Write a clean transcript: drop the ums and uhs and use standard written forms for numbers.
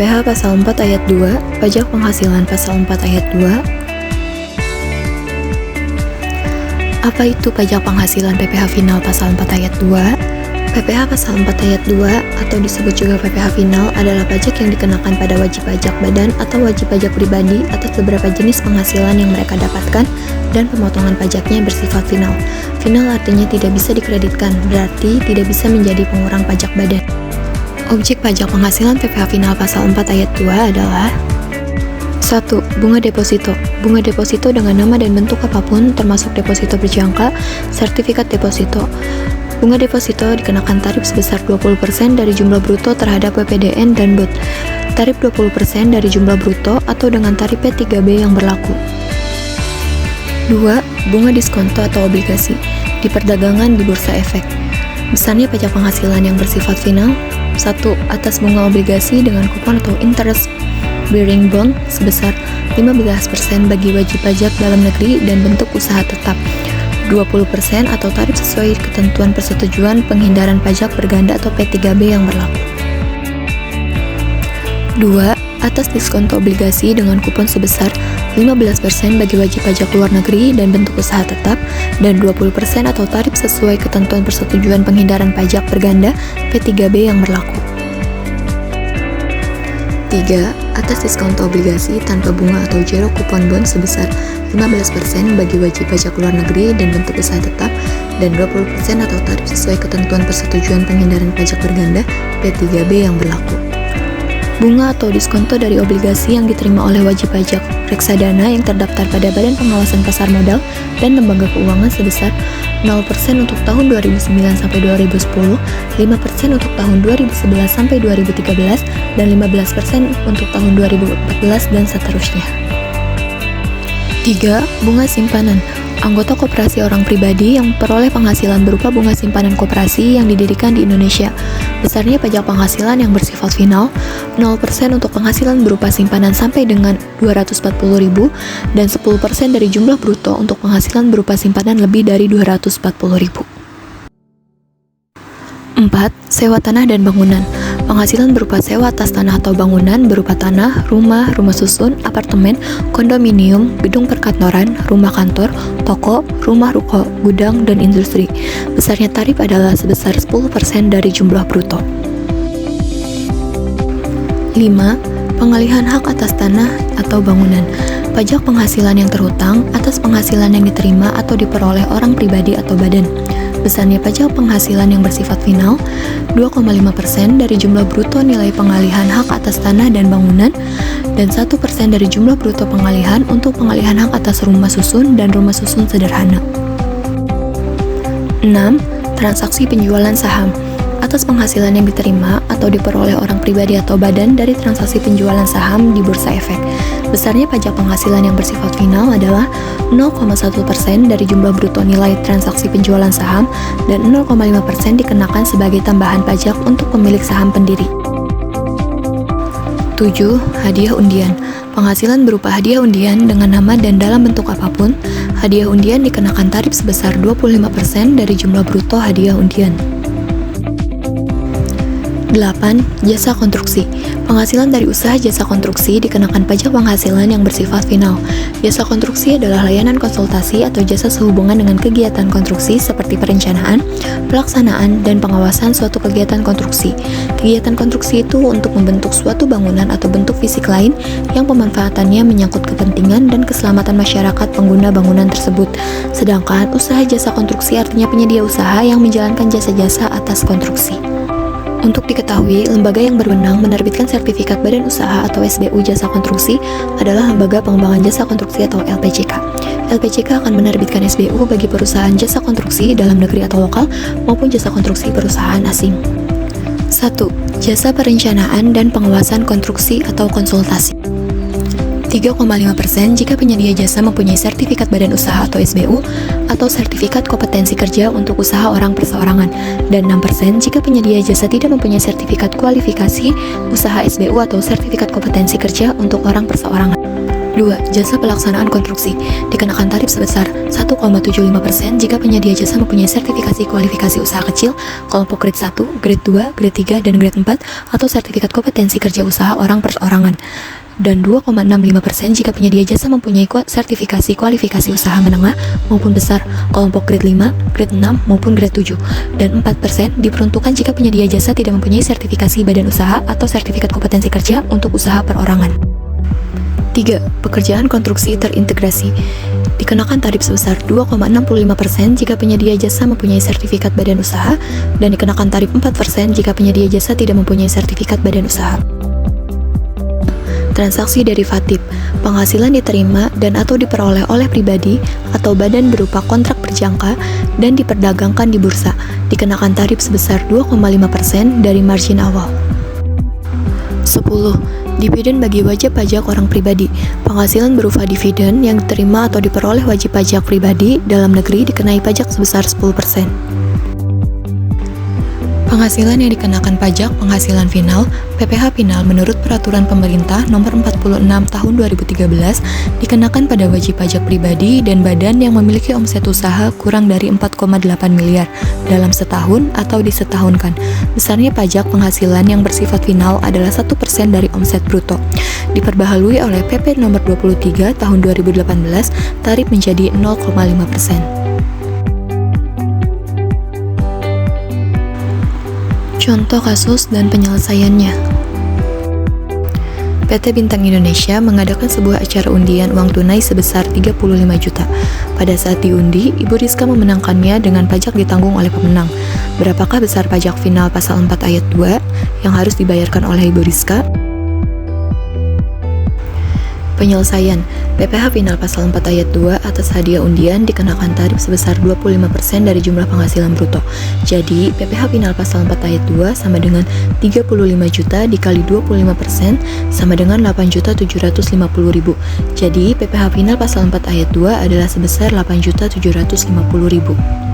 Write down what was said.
PPh pasal 4 ayat 2, pajak penghasilan pasal 4 ayat 2. Apa itu pajak penghasilan PPh final pasal 4 ayat 2? PPh pasal 4 ayat 2 atau disebut juga PPh final adalah pajak yang dikenakan pada wajib pajak badan atau wajib pajak pribadi atas beberapa jenis penghasilan yang mereka dapatkan dan pemotongan pajaknya bersifat final. Final artinya tidak bisa dikreditkan, berarti tidak bisa menjadi pengurang pajak badan. Objek pajak penghasilan PPh final pasal 4 ayat 2 adalah 1. Bunga deposito. Bunga deposito dengan nama dan bentuk apapun termasuk deposito berjangka, sertifikat deposito. Bunga deposito dikenakan tarif sebesar 20% dari jumlah bruto terhadap PPDN dan BOT. Tarif 20% dari jumlah bruto atau dengan tarif P3B yang berlaku. 2. Bunga diskonto atau obligasi. Di perdagangan di bursa efek. Besarnya pajak penghasilan yang bersifat final. 1. Atas bunga obligasi dengan kupon atau interest bearing bond sebesar 15% bagi wajib pajak dalam negeri dan bentuk usaha tetap, 20% atau tarif sesuai ketentuan persetujuan penghindaran pajak berganda atau P3B yang berlaku. 2. Atas diskonto obligasi dengan kupon sebesar 15% bagi wajib pajak luar negeri dan bentuk usaha tetap, dan 20% atau tarif sesuai ketentuan persetujuan penghindaran pajak berganda P3B yang berlaku. 3. Atas diskonto obligasi tanpa bunga atau zero kupon bond sebesar 15% bagi wajib pajak luar negeri dan bentuk usaha tetap, dan 20% atau tarif sesuai ketentuan persetujuan penghindaran pajak berganda P3B yang berlaku. Bunga atau diskonto dari obligasi yang diterima oleh wajib pajak reksadana yang terdaftar pada Badan Pengawasan Pasar Modal dan Lembaga Keuangan sebesar 0% untuk tahun 2009 sampai 2010, 5% untuk tahun 2011 sampai 2013, dan 15% untuk tahun 2014 dan seterusnya. 3. Bunga simpanan. Anggota koperasi orang pribadi yang memperoleh penghasilan berupa bunga simpanan koperasi yang didirikan di Indonesia. Besarnya pajak penghasilan yang bersifat final, 0% untuk penghasilan berupa simpanan sampai dengan 240.000 dan 10% dari jumlah bruto untuk penghasilan berupa simpanan lebih dari 240.000. 4. Sewa tanah dan bangunan. Penghasilan berupa sewa atas tanah atau bangunan berupa tanah, rumah susun, apartemen, kondominium, gedung perkantoran, rumah kantor, toko, rumah ruko, gudang, dan industri. Besarnya tarif adalah sebesar 10% dari jumlah bruto. 5. Pengalihan hak atas tanah atau bangunan. Pajak penghasilan yang terhutang atas penghasilan yang diterima atau diperoleh orang pribadi atau badan. Besarnya pajak penghasilan yang bersifat final, 2,5% dari jumlah bruto nilai pengalihan hak atas tanah dan bangunan, dan 1% dari jumlah bruto pengalihan untuk pengalihan hak atas rumah susun dan rumah susun sederhana. 6. Transaksi penjualan saham. Atas penghasilan yang diterima atau diperoleh orang pribadi atau badan dari transaksi penjualan saham di bursa efek. Besarnya pajak penghasilan yang bersifat final adalah 0,1% dari jumlah bruto nilai transaksi penjualan saham dan 0,5% dikenakan sebagai tambahan pajak untuk pemilik saham pendiri. 7. Hadiah undian. Penghasilan berupa hadiah undian dengan nama dan dalam bentuk apapun. Hadiah undian dikenakan tarif sebesar 25% dari jumlah bruto hadiah undian. 8. Jasa konstruksi. Penghasilan dari usaha jasa konstruksi dikenakan pajak penghasilan yang bersifat final. Jasa konstruksi adalah layanan konsultasi atau jasa sehubungan dengan kegiatan konstruksi seperti perencanaan, pelaksanaan, dan pengawasan suatu kegiatan konstruksi. Kegiatan konstruksi itu untuk membentuk suatu bangunan atau bentuk fisik lain yang pemanfaatannya menyangkut kepentingan dan keselamatan masyarakat pengguna bangunan tersebut. Sedangkan usaha jasa konstruksi artinya penyedia usaha yang menjalankan jasa-jasa atas konstruksi. Untuk diketahui, lembaga yang berwenang menerbitkan sertifikat badan usaha atau SBU jasa konstruksi adalah Lembaga Pengembangan Jasa Konstruksi atau LPJK. LPJK akan menerbitkan SBU bagi perusahaan jasa konstruksi dalam negeri atau lokal maupun jasa konstruksi perusahaan asing. 1. Jasa perencanaan dan pengawasan konstruksi atau konsultasi. 3,5% jika penyedia jasa mempunyai sertifikat badan usaha atau SBU atau sertifikat kompetensi kerja untuk usaha orang perseorangan, dan 6% jika penyedia jasa tidak mempunyai sertifikat kualifikasi usaha SBU atau sertifikat kompetensi kerja untuk orang perseorangan. 2 2. Jasa pelaksanaan konstruksi dikenakan tarif sebesar 1,75% jika penyedia jasa mempunyai sertifikasi kualifikasi usaha kecil, kelompok grade 1, grade 2, grade 3, dan grade 4, atau sertifikat kompetensi kerja usaha orang perseorangan. Dan 2,65% jika penyedia jasa mempunyai sertifikasi kualifikasi usaha menengah maupun besar, kelompok grade 5, grade 6, maupun grade 7. Dan 4% diperuntukkan jika penyedia jasa tidak mempunyai sertifikasi badan usaha atau sertifikat kompetensi kerja untuk usaha perorangan. 3. Pekerjaan konstruksi terintegrasi dikenakan tarif sebesar 2,65% jika penyedia jasa mempunyai sertifikat badan usaha dan dikenakan tarif 4% jika penyedia jasa tidak mempunyai sertifikat badan usaha. Transaksi derivatif, penghasilan diterima dan atau diperoleh oleh pribadi atau badan berupa kontrak berjangka dan diperdagangkan di bursa, dikenakan tarif sebesar 2,5% dari margin awal. 10. Dividen bagi wajib pajak orang pribadi. Penghasilan berupa dividen yang diterima atau diperoleh wajib pajak pribadi dalam negeri dikenai pajak sebesar 10%. Penghasilan yang dikenakan pajak penghasilan final (PPh final) menurut Peraturan Pemerintah Nomor 46 Tahun 2013 dikenakan pada wajib pajak pribadi dan badan yang memiliki omset usaha kurang dari 4,8 miliar dalam setahun atau disetahunkan. Besarnya pajak penghasilan yang bersifat final adalah 1% dari omset bruto. Diperbaharui oleh PP Nomor 23 Tahun 2018, tarif menjadi 0,5%. Contoh kasus dan penyelesaiannya. PT Bintang Indonesia mengadakan sebuah acara undian uang tunai sebesar 35 juta. Pada saat diundi, Ibu Rizka memenangkannya dengan pajak ditanggung oleh pemenang. Berapakah besar pajak final pasal 4 ayat 2 yang harus dibayarkan oleh Ibu Rizka? Penyelesaian. PPh final pasal 4 ayat 2 atas hadiah undian dikenakan tarif sebesar 25% dari jumlah penghasilan bruto. Jadi, PPh final pasal 4 ayat 2 sama dengan 35 juta dikali 25% sama dengan 8.750.000. Jadi, PPh final pasal 4 ayat 2 adalah sebesar 8.750.000.